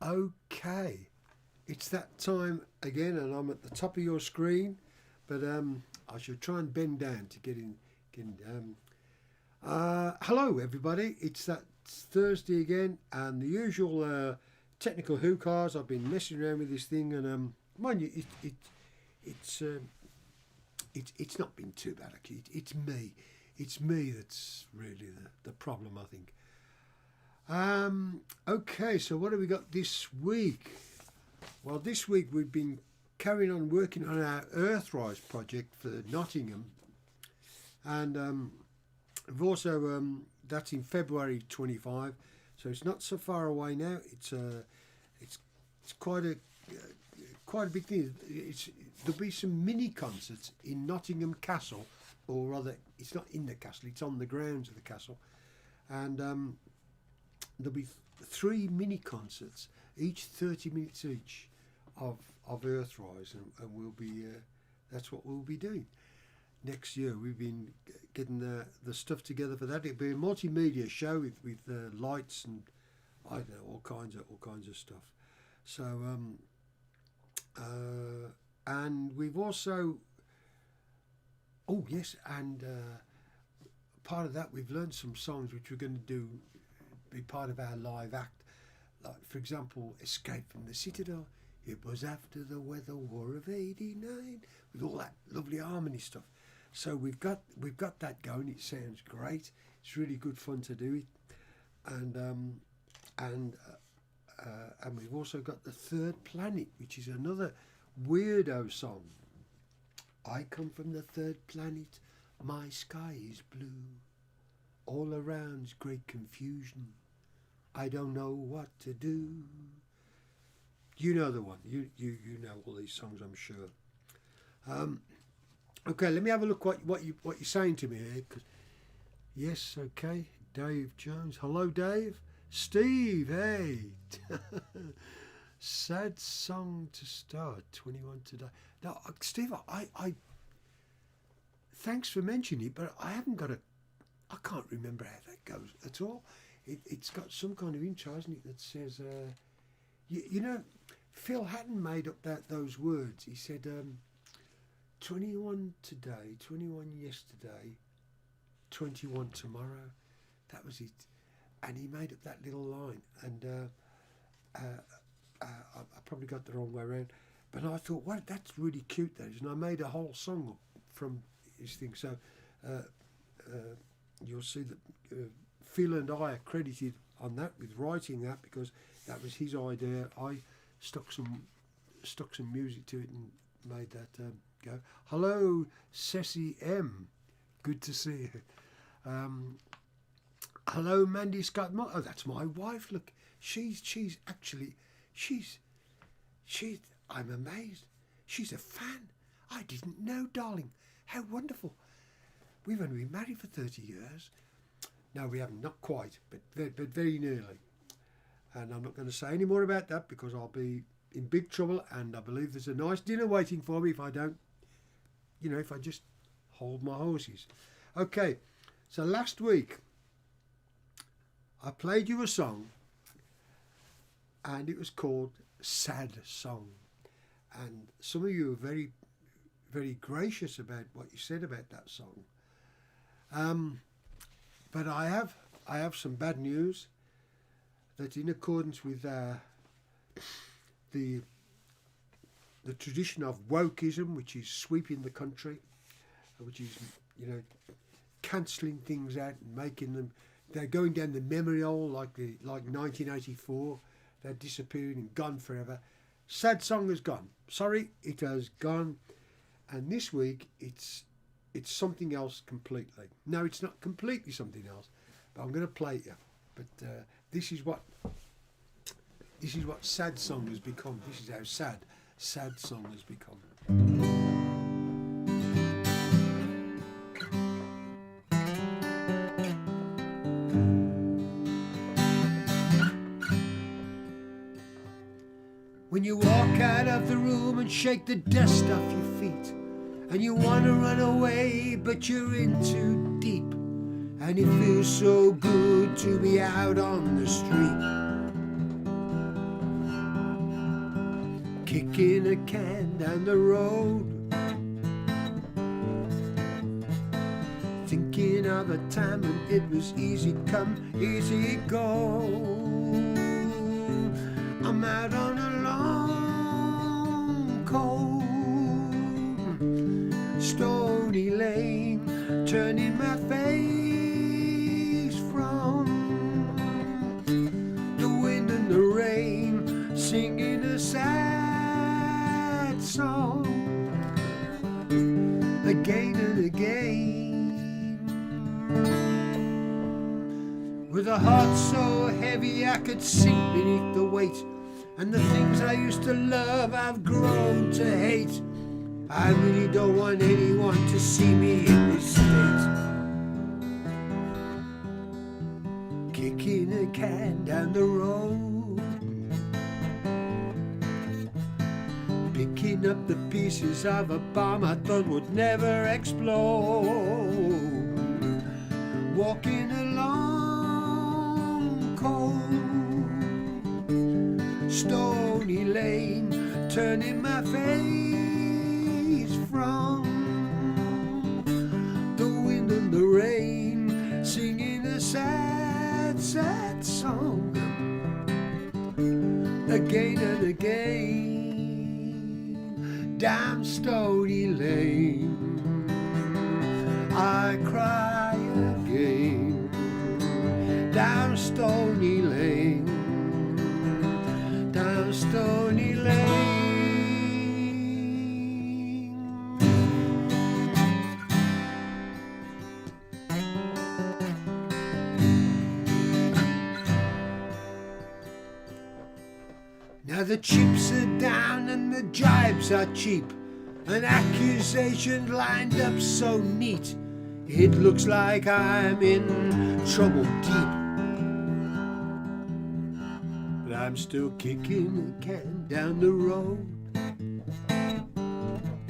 Okay, it's that time again, and I'm at the top of your screen, but I should try and bend down to get in. Hello, everybody. It's that Thursday again, and the usual technical hookahs. I've been messing around with this thing, and mind you, it's not been too bad. Actually, it's me that's really the problem, I think. Okay, so what have we got this week? Well, this week we've been carrying on working on our Earthrise project for Nottingham, and we've also that's in February 25, so it's not so far away now. It's quite a big thing. There'll be some mini concerts in Nottingham Castle, or rather, it's not in the castle; it's on the grounds of the castle, and there'll be 3 mini concerts, each 30 minutes each, of Earthrise, and we'll be that's what we'll be doing next year. We've been getting the stuff together for that. It'll be a multimedia show with lights and I don't know, all kinds of stuff. So and we've also part of that, we've learned some songs which we're going to be part of our live act. Like, for example, Escape from the Citadel. It was after the Weather War of '89, with all that lovely harmony stuff. So we've got that going. It sounds great. It's really good fun to do it, and we've also got The Third Planet, which is another weirdo song. I come from the third planet. My sky is blue. All around's great confusion. I don't know what to do. You know the one. You know all these songs, I'm sure. Okay, let me have a look what you're saying to me here. Yes, okay. Dave Jones. Hello, Dave. Steve, hey. Sad song to start. 21 today. Now, Steve, I thanks for mentioning it, but I can't remember how that goes at all. It's got some kind of intro, hasn't it, that says, you know, Phil Hatton made up those words. He said, 21 today, 21 yesterday, 21 tomorrow. That was it. And he made up that little line. And I probably got the wrong way around. But I thought, well, that's really cute, that is. And I made a whole song up from his thing. So you'll see that Phil and I are credited on that with writing that, because that was his idea. I stuck some music to it and made that go. Hello, Ceci M. Good to see you. Hello, Mandy Scott. Oh, that's my wife. Look, she's I'm amazed. She's a fan. I didn't know, darling. How wonderful. We've only been married for 30 years. No, we haven't, not quite, but very nearly. And I'm not going to say any more about that, because I'll be in big trouble, and I believe there's a nice dinner waiting for me if I don't, if I just hold my horses. Okay, so last week I played you a song, and it was called Sad Song. And some of you are very, very gracious about what you said about that song. But I have some bad news, that in accordance with the tradition of wokeism, which is sweeping the country, which is, cancelling things out and making them, they're going down the memory hole like 1984. They're disappearing and gone forever. Sad Song has gone. Sorry, it has gone. And this week it's something else completely. No, it's not completely something else, but I'm going to play it you. But this is what Sad Song has become. This is how sad Song has become. When you walk out of the room and shake the dust off your feet, and you want to run away, but you're in too deep, and it feels so good to be out on the street. kicking a can down the road, thinking of a time when it was easy come, easy go. I'm out on a long, cold, stony lane, turning my face from the wind and the rain, singing a sad song again and again. With a heart so heavy I could sink beneath the weight, and the things I used to love I've grown to hate. I really don't want anyone to see me in this state, kicking a can down the road, picking up the pieces of a bomb I thought would never explode, walking along cold, stony lane, turning my face from the wind and the rain, singing a sad, sad song again and again. Down Stoney Lane I cry again. Down Stoney Lane, down Stoney Lane. Now the chips are down and the jibes are cheap, and accusations lined up so neat, it looks like I'm in trouble deep. But I'm still kicking a can down the road.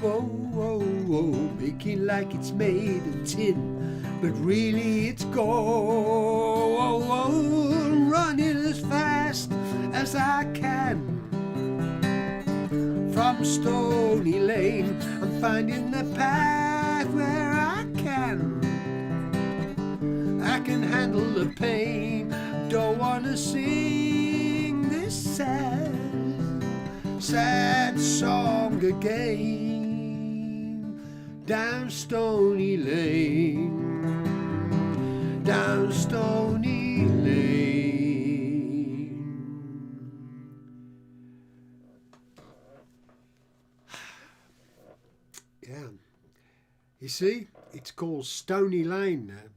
Whoa, whoa, whoa, making like it's made of tin, but really it's gold. Whoa, whoa, running as fast as I can. From Stoney Lane, I'm finding the path where I can handle the pain. Don't wanna sing this sad, sad song again. Down Stoney Lane, down Stoney Lane. Yeah, you see, it's called Stoney Lane now,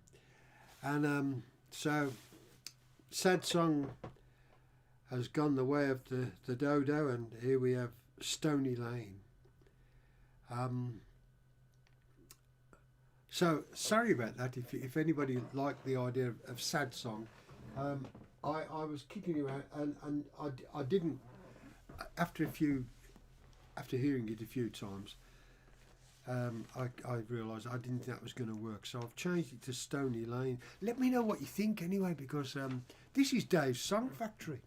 and so sad song has gone the way of the dodo, and here we have Stoney Lane. So sorry about that. If anybody liked the idea of sad song, I was kicking around, and I didn't. After hearing it a few times, I realised I didn't think that was going to work, so I've changed it to Stoney Lane. Let me know what you think anyway, because this is Dave's Song Factory.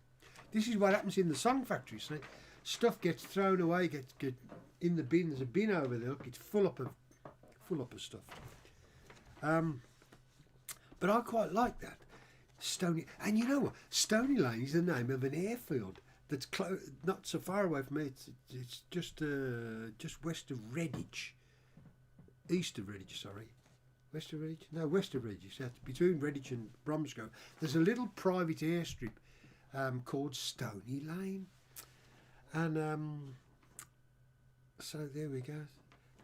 This is what happens in the Song Factory. So stuff gets thrown away, get in the bin. There's a bin over there. Look, it's full up of stuff. But I quite like that, Stoney. And you know what? Stoney Lane is the name of an airfield that's not so far away from me. It's just west of Redditch. East of Redditch, sorry. West of Redditch? No, west of Redditch. That's between Redditch and Bromsgrove. There's a little private airstrip called Stoney Lane. And so there we go.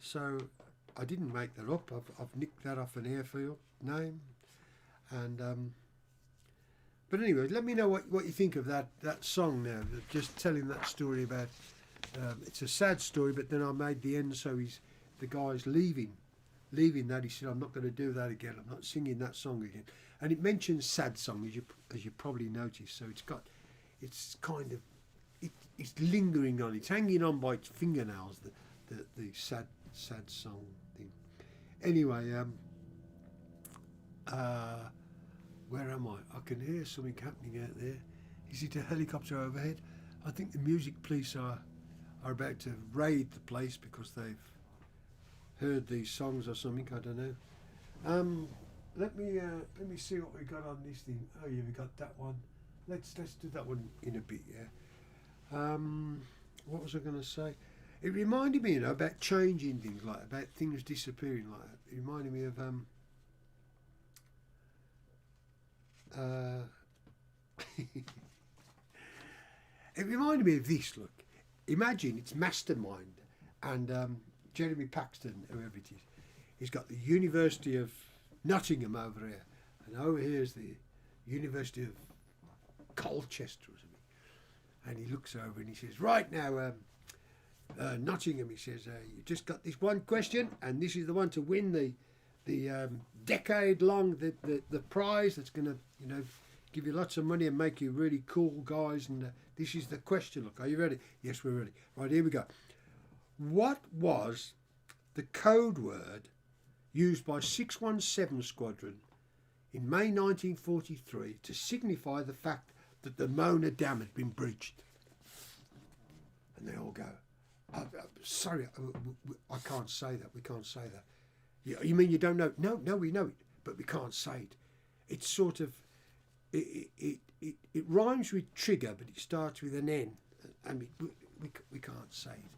So I didn't make that up. I've nicked that off an airfield name. And but anyway, let me know what you think of that song now. Just telling that story about it's a sad story, but then I made the end so the guy's leaving that. He said, I'm not going to do that again. I'm not singing that song again. And it mentions sad song, as you probably noticed. So it's kind of it's lingering on. It's hanging on by its fingernails. The sad song thing. Anyway, where am I? I can hear something happening out there. Is it a helicopter overhead? I think the music police are are about to raid the place because they've heard these songs or something. I don't know. Let me see what we got on this thing. Oh yeah, we got that one. Let's do that one in a bit. Yeah. What was I going to say? It reminded me, about changing things, like about things disappearing, like that. It reminded me of it reminded me of this. Look, imagine it's Mastermind and Jeremy Paxton, whoever it is. He's got the University of Nottingham over here, and over here is the University of Colchester or something. And he looks over and he says, "Right now, Nottingham," he says, "you just got this one question, and this is the one to win the decade-long the prize that's going to, give you lots of money and make you really cool guys. And this is the question. Look, are you ready?" "Yes, we're ready." "Right, here we go. What was the code word used by 617 Squadron in May 1943 to signify the fact that the Mona Dam had been breached?" And they all go, "Sorry, I can't say that. We can't say that." "You mean you don't know?" No, we know it, but we can't say it. It's sort of, it rhymes with trigger, but it starts with an N, and we can't say it.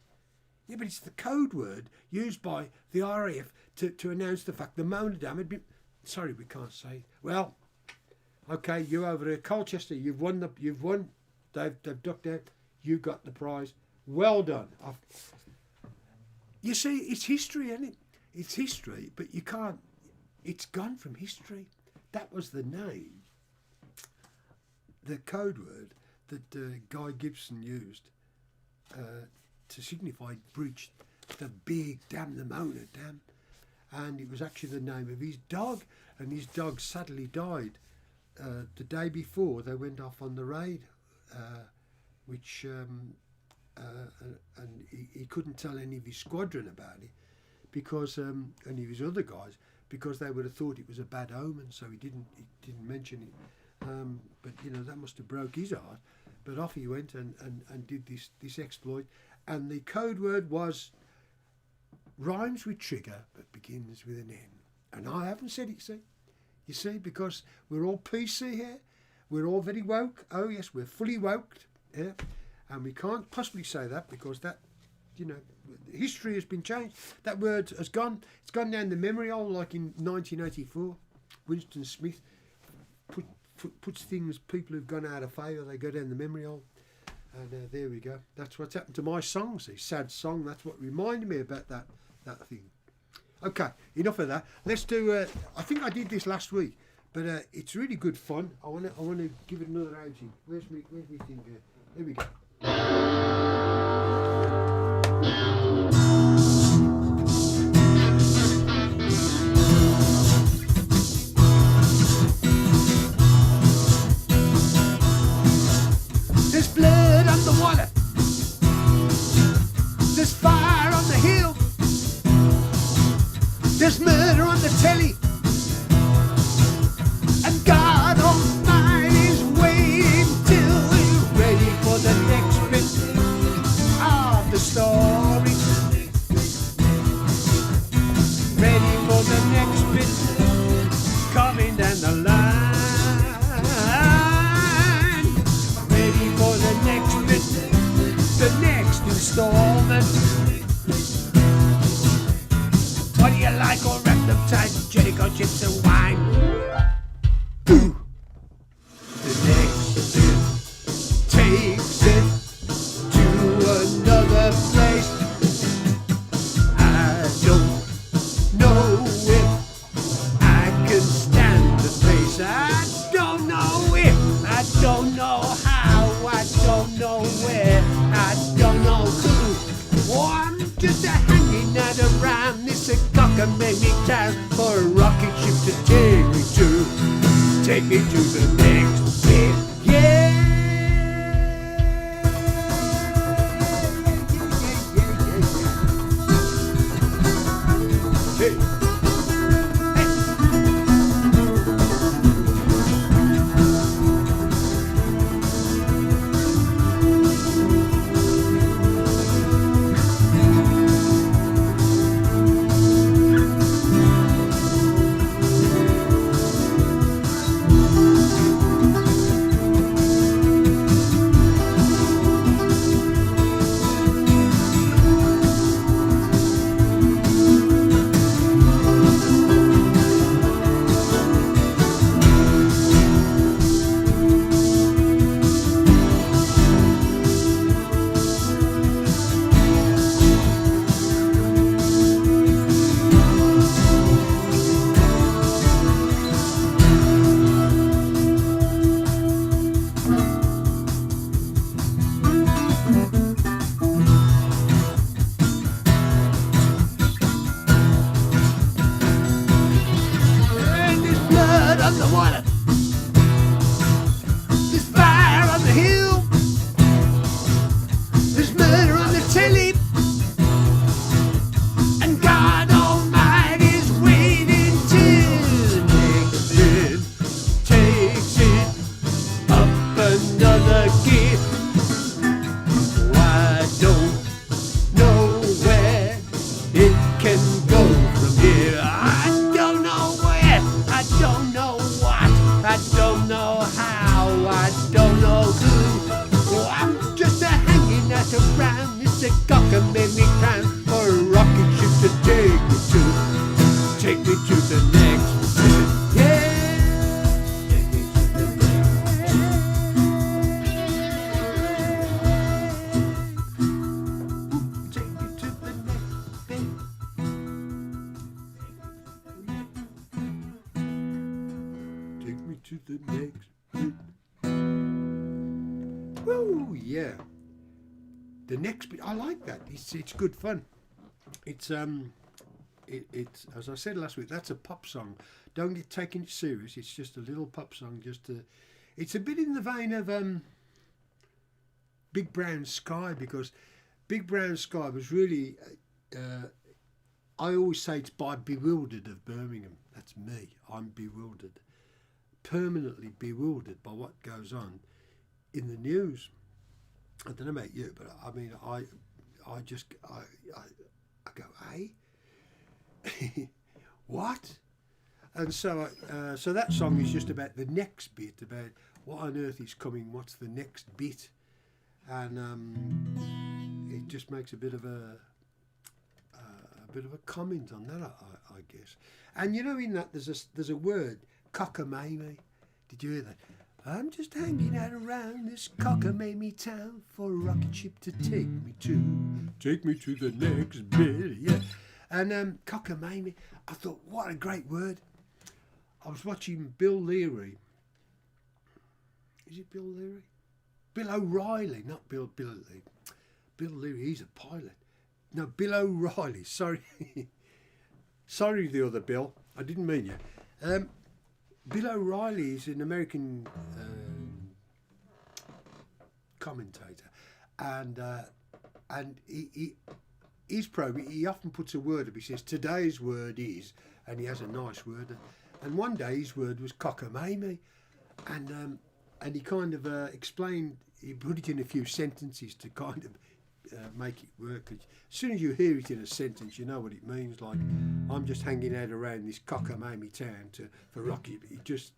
Yeah, but it's the code word used by the RAF to announce the fact the Mona Dam had been... Sorry, we can't say it. Well, okay, you over there, Colchester, you've won. They've ducked out. You got the prize. Well done. You see, it's history, isn't it? It's history, but you can't... It's gone from history. That was the name, the code word that Guy Gibson used to signify breached the big dam, the Mona Dam. And it was actually the name of his dog, and his dog sadly died the day before they went off on the raid, which and he couldn't tell any of his squadron about it because any of his other guys, because they would have thought it was a bad omen, so he didn't mention it. But that must have broke his heart. But off he went and did this exploit, and the code word was, rhymes with trigger but begins with an N. And I haven't said it, see? You see, because we're all PC here, we're all very woke. Oh yes, we're fully woked, yeah? And we can't possibly say that because that, history has been changed. That word has gone, it's gone down the memory hole, like in 1984. Winston Smith puts things, people who've gone out of favour, they go down the memory hole. And there we go. That's what's happened to my songs, a sad song. That's what reminded me about that thing. Okay, enough of that. Let's do, I think I did this last week, but it's really good fun. I want to give it another outing. Where's me thing here? There we go. There's blood on the water. There's fire on the hill. There's murder on the telly. And God Almighty's waiting till we're ready for the next bit of the story. Ready for the next bit coming down the line. Ready for the next bit, the next installment. What do you like all wrapped up tight? Jellico chips and wine. Ooh. The next bit takes it to another place. I don't know if I can stand the pace. I don't know if, I don't know how, I don't know where, I don't know who. Oh, I'm just a hanging out around this cocker made me time for a rocket ship to take me to the next bit. Yeah. Hey. don't know who. Oh, I'm just a hanging out around. It's a cockamamie crown for a rocket ship to take me to the next bit. Yeah. To the next bit. Woo, yeah. The next bit, I like that. It's good fun. It's it's as I said last week. That's a pop song. Don't get taken it serious. It's just a little pop song. It's a bit in the vein of Big Brown Sky, because Big Brown Sky was really. I always say it's by Bewildered of Birmingham. That's me. I'm bewildered. Permanently bewildered by what goes on in the news. I don't know about you, but I mean, I go, hey, what? And so that song is just about the next bit, about what on earth is coming, what's the next bit, and it just makes a bit of a comment on that, I guess. And you know, in that there's a word. Cockamamie. Did you hear that? I'm just hanging out around this cockamamie town for a rocket ship to take me to the next bit. Yeah. And cockamamie, I thought, what a great word. I was watching Bill Leary. Is it Bill Leary? Bill O'Reilly, not Bill Leary. Bill Leary, he's a pilot. No, Bill O'Reilly. Sorry. Sorry, the other Bill. I didn't mean you. Bill O'Reilly is an American commentator, and his program, he often puts a word up. He says today's word is, and he has a nice word. And one day his word was cockamamie, and he kind of explained. He put it in a few sentences to kind of make it work. As soon as you hear it in a sentence, you know what it means. Like, I'm just hanging out around this cockamamie town for Rocky. It just,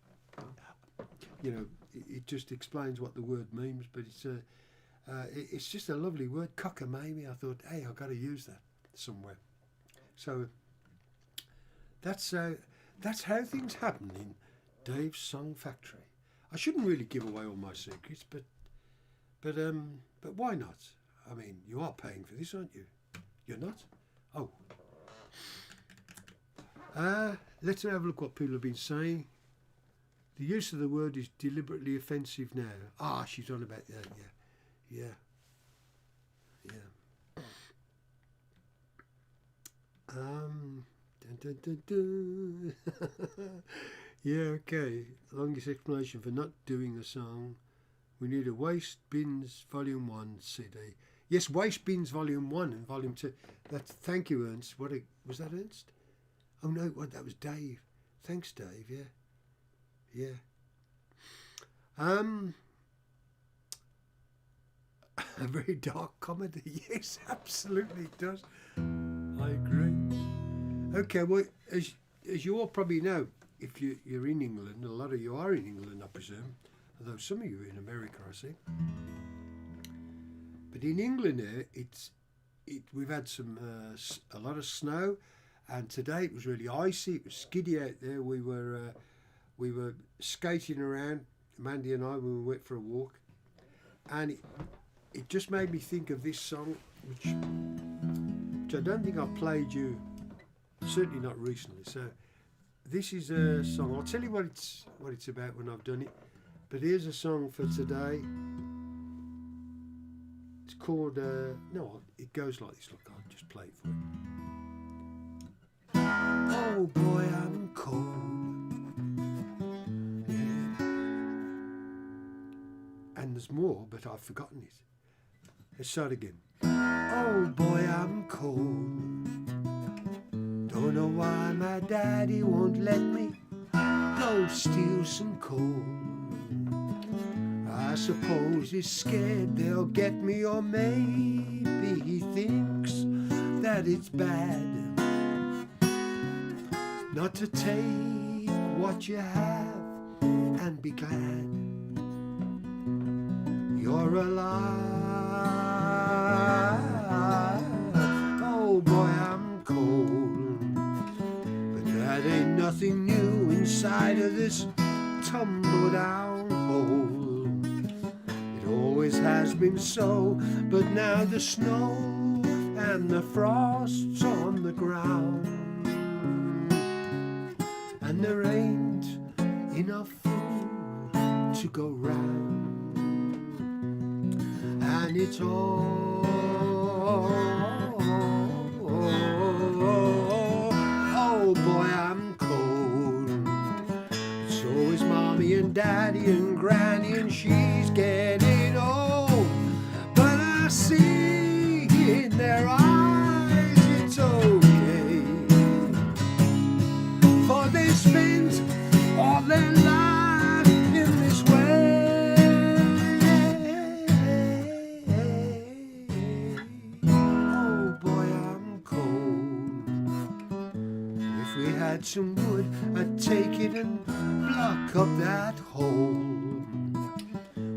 it just explains what the word means. But it's just a lovely word, cockamamie. I thought, hey, I've got to use that somewhere. So that's how things happen in Dave's Song Factory. I shouldn't really give away all my secrets, but why not? I mean, you are paying for this, aren't you? You're not? Oh. Let's have a look what people have been saying. The use of the word is deliberately offensive now. Ah, she's on about that, yeah. Dun, dun, dun, dun. Yeah, okay. Longest explanation for not doing a song. We need a Waste Bins Volume 1 CD. Yes, Waste Bins Volume 1 and Volume 2. Thank you, Ernst. Was that Ernst? Oh, no, that was Dave. Thanks, Dave, yeah. A very dark comedy. Yes, absolutely it does. I agree. Okay, well, as you all probably know, if you're in England, a lot of you are in England, I presume, although some of you are in America, I see. But in England, we've had a lot of snow, and today it was really icy. It was skiddy out there. We were skating around, Mandy and I, when we went for a walk, and it just made me think of this song, which I don't think I've played you, certainly not recently. So this is a song. I'll tell you what it's about when I've done it. But here's a song for today. It's called, it goes like this. Look, I'll just play it for you. Oh boy, I'm cold. Yeah. And there's more, but I've forgotten it. Let's start again. Oh boy, I'm cold. Don't know why my daddy won't let me go steal some coal. I suppose he's scared they'll get me, or maybe he thinks that it's bad not to take what you have and be glad. you're alive. Oh boy, I'm cold, but that ain't nothing new inside of this tumble down hole. It always has been so, but now the snow and the frost's on the ground, and there ain't enough food to go round, and it's all, oh boy, I'm cold. So is mommy and daddy and granny, and she's getting old, but I see in their eyes it's okay, for they spent all their life in this way. Oh boy, I'm cold. If we had some wood, I'd take it and block up that hole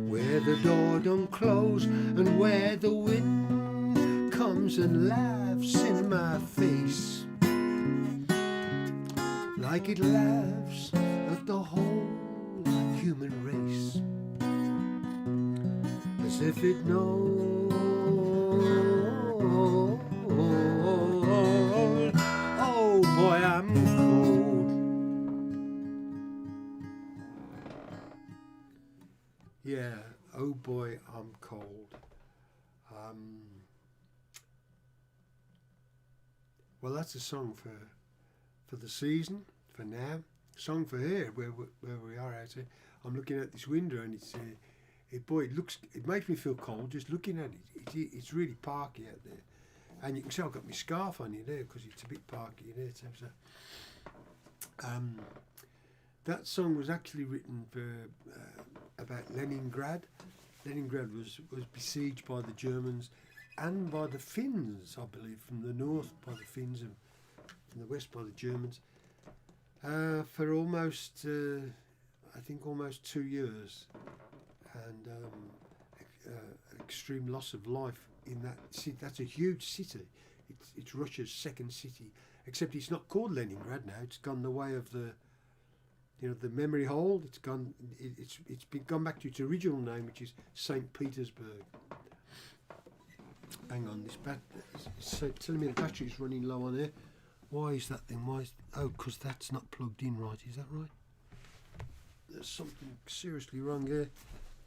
where the door don't close and where the wind comes and laughs in my face, like it laughs at the whole human race, as if it knows, oh boy, I'm cold. Yeah, oh boy, I'm cold. Well, that's a song for the season, for now. Song for here, where we are out here. I'm looking at this window, and it's it makes me feel cold just looking at it. It's really parky out there, and you can see I've got my scarf on here there because it's a bit parky there too. So, that song was actually written for about Leningrad. Leningrad was besieged by the Germans and by the Finns, I believe, from the north by the Finns and from the west by the Germans, for almost, I think, almost 2 years, and extreme loss of life in that city. That's a huge city. It's Russia's second city, except it's not called Leningrad now. It's gone the way of the memory hole. It's gone. It's gone back to its original name, which is St. Petersburg. Hang on, this it's telling me the battery's running low on here. Why is that then? Because that's not plugged in right. Is that right? There's something seriously wrong here.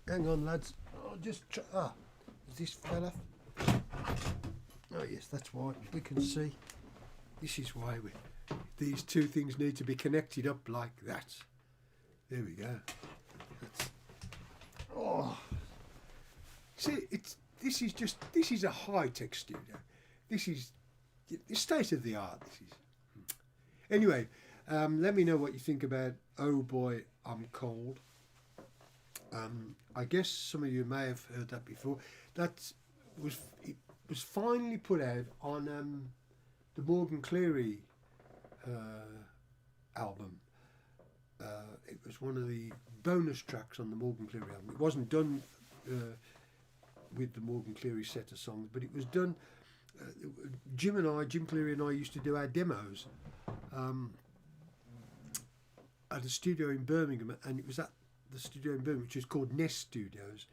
Hang on, lads. Is this fella? Oh yes, that's why. We can see. This is why these two things need to be connected up like that. There we go. See, this is a high-tech studio. This is the state of the art. This is. Anyway, let me know what you think about Oh Boy, I'm Cold. I guess some of you may have heard that before. It was finally put out on the Morgan Cleary album. It was one of the bonus tracks on the Morgan Cleary album. It wasn't done with the Morgan Cleary set of songs, but it was done. Jim Cleary and I used to do our demos at a studio in Birmingham, and it was at the studio in Birmingham, which is called Nest Studios.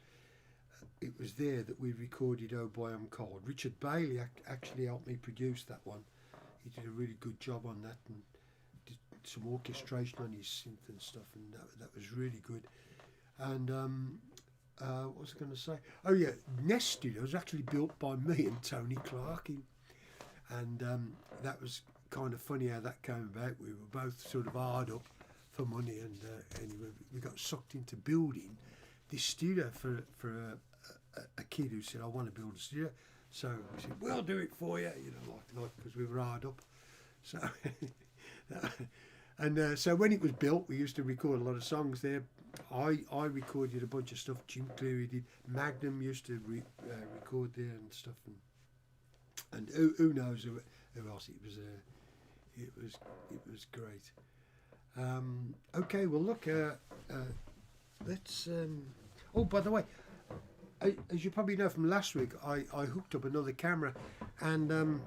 It was there that we recorded Oh Boy, I'm Cold. Richard Bailey actually helped me produce that one. He did a really good job on that and did some orchestration on his synth and stuff, and that was really good. And what was I going to say? Oh yeah, Nest Studios was actually built by me and Tony Clark, and that was kind of funny how that came about. We were both sort of hard up for money, and anyway, we got sucked into building this studio for a kid who said, I want to build a studio. So we said, we'll do it for you, like because we were hard up. So and so when it was built, we used to record a lot of songs there. I recorded a bunch of stuff. Jim Cleary did. Magnum used to record there and stuff. And who knows who else? It was great. Okay, well look, let's. Oh, by the way, as you probably know from last week, I hooked up another camera, and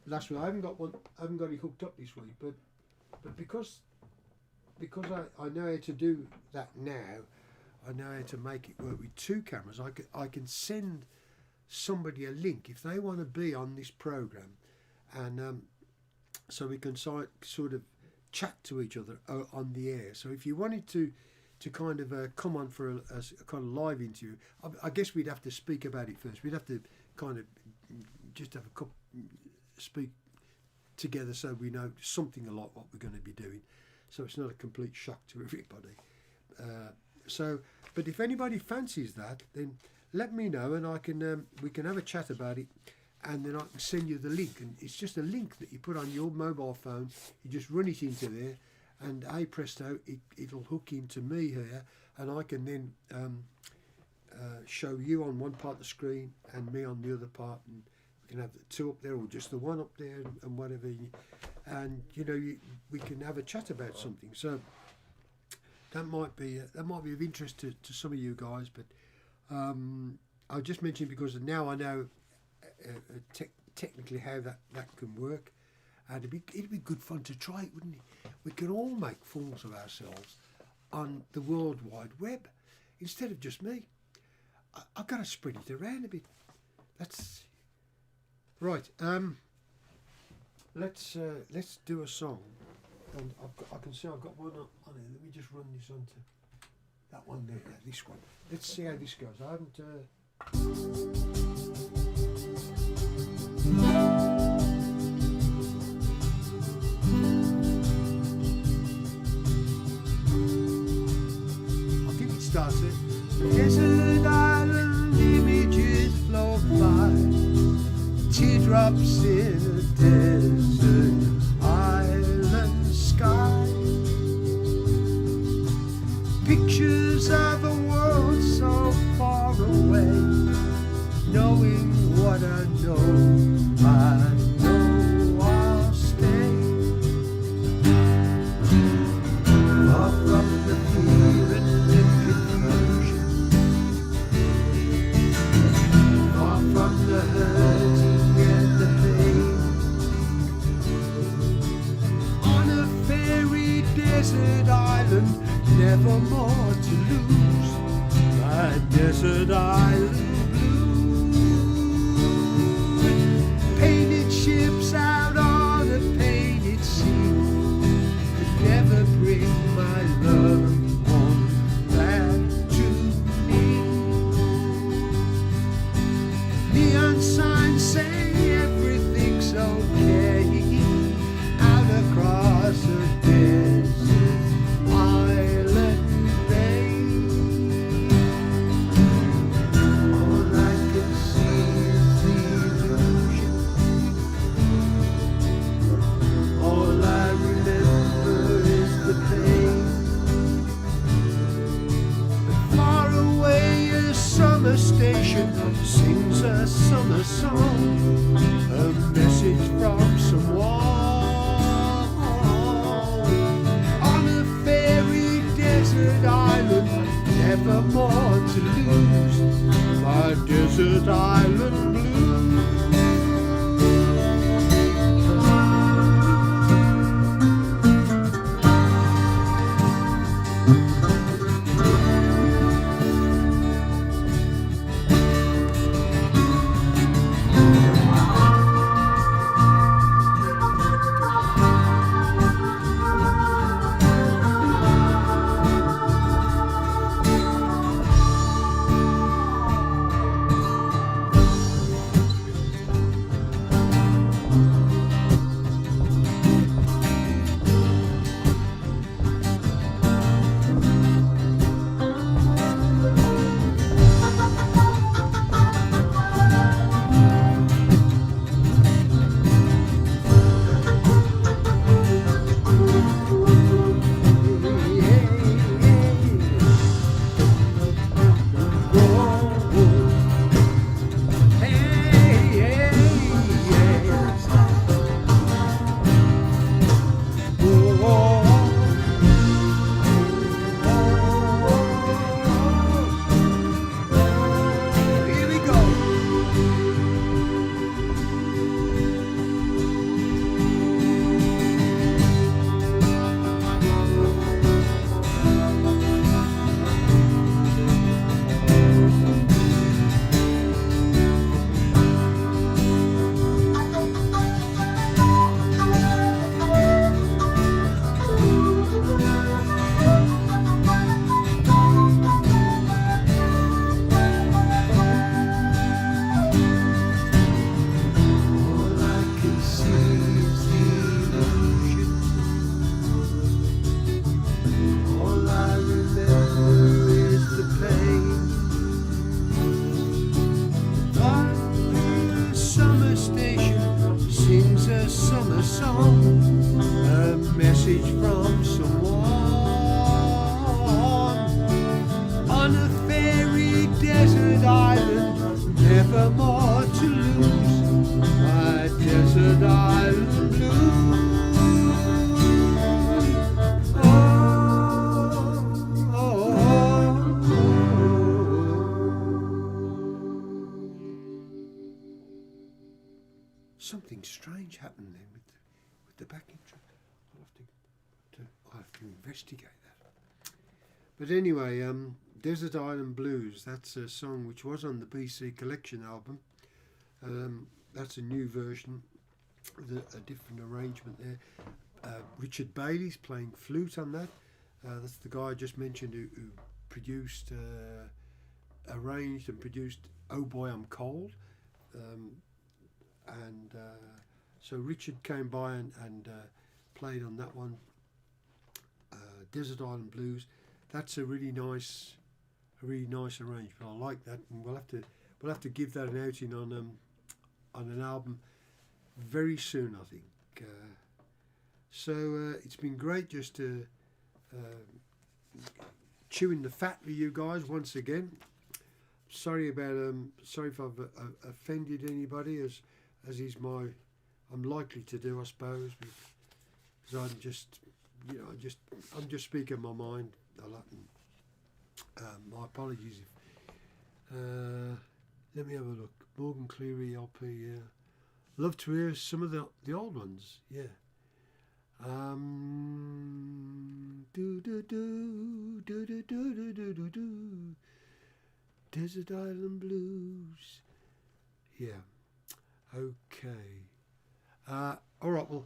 last week I haven't got it hooked up this week, but because I know how to do that now, I know how to make it work with two cameras. I can send somebody a link if they want to be on this program, and so we can sort of chat to each other on the air. So if you wanted to kind of come on for a kind of live interview, I guess we'd have to speak about it first. We'd have to kind of just have a couple speak together so we know something a lot what we're going to be doing, so it's not a complete shock to everybody. But if anybody fancies that, then let me know, and I can we can have a chat about it, and then I can send you the link. And it's just a link that you put on your mobile phone. You just run it into there, and hey presto, it'll hook into me here, and I can then show you on one part of the screen and me on the other part, and we can have the two up there or just the one up there, and whatever. And we can have a chat about something. So that might be of interest to some of you guys. But I'll just mention because now I know technically how that can work, and it'd be good fun to try it, wouldn't it? We can all make fools of ourselves on the World Wide Web instead of just me. I've got to spread it around a bit. That's right. Let's do a song, and I can see I've got one on here. Let me just run this onto that one there. Yeah, this one. Let's see how this goes. I haven't. I think it starts it. Desert island images float by, teardrops in a desert island sky, pictures of a world so far away, knowing what I know I'll stay, far from the fear and confusion, far from the hurting and the pain, on a fairy desert island, never more to lose, my desert island blue. Painted ships out on a painted sea could never bring my love home back to me. Neon signs say everything's okay out across a desert island bay. All I can see is the illusion. All I remember is the pain. But far away a summer station sings a summer song, a message from someone. On a fairy desert island, never more to lose, my desert island blue. a song, a message from someone on a fairy desert island, never more to lose. My desert island blues. Something strange happened then with the backing track. I'll have to investigate that. But anyway, Desert Island Blues, that's a song which was on the BC Collection album. That's a new version, a different arrangement there. Richard Bailey's playing flute on that. That's the guy I just mentioned who produced, arranged and produced Oh Boy I'm Cold. So Richard came by and played on that one, Desert Island Blues. That's a really nice arrangement. I like that, and we'll have to give that an outing on an album very soon, I think. So it's been great just to chewing the fat with you guys once again. Sorry if I've offended anybody, as is I'm likely to do, I suppose, because I'm just speaking my mind a lot. My apologies. Let me have a look. Morgan Cleary LP, yeah. Love to hear some of the old ones, yeah. Desert Island Blues, yeah. Okay. All right. Well,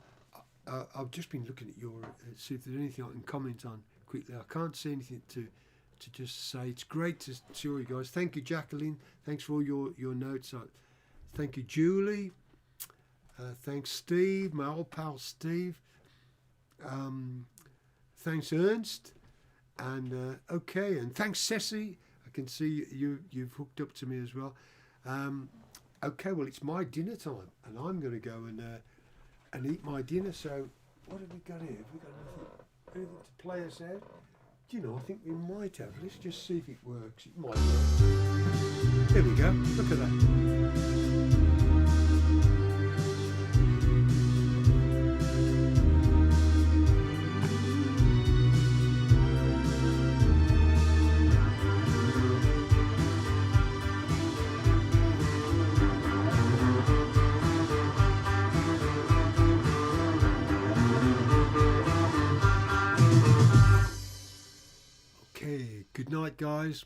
I've just been looking at your see if there's anything I can comment on quickly. I can't see anything to just say. It's great to see all you guys. Thank you, Jacqueline. Thanks for all your notes. Thank you, Julie. Thanks, Steve, my old pal Steve. Thanks, Ernst. And okay, and thanks, Ceci. I can see you've hooked up to me as well. Okay, well, it's my dinner time, and I'm going to go and eat my dinner. So, what have we got here? Have we got anything to play us out? Do you know, I think we might have. Let's just see if it works. It might work. There we go. Look at that. Good night, guys.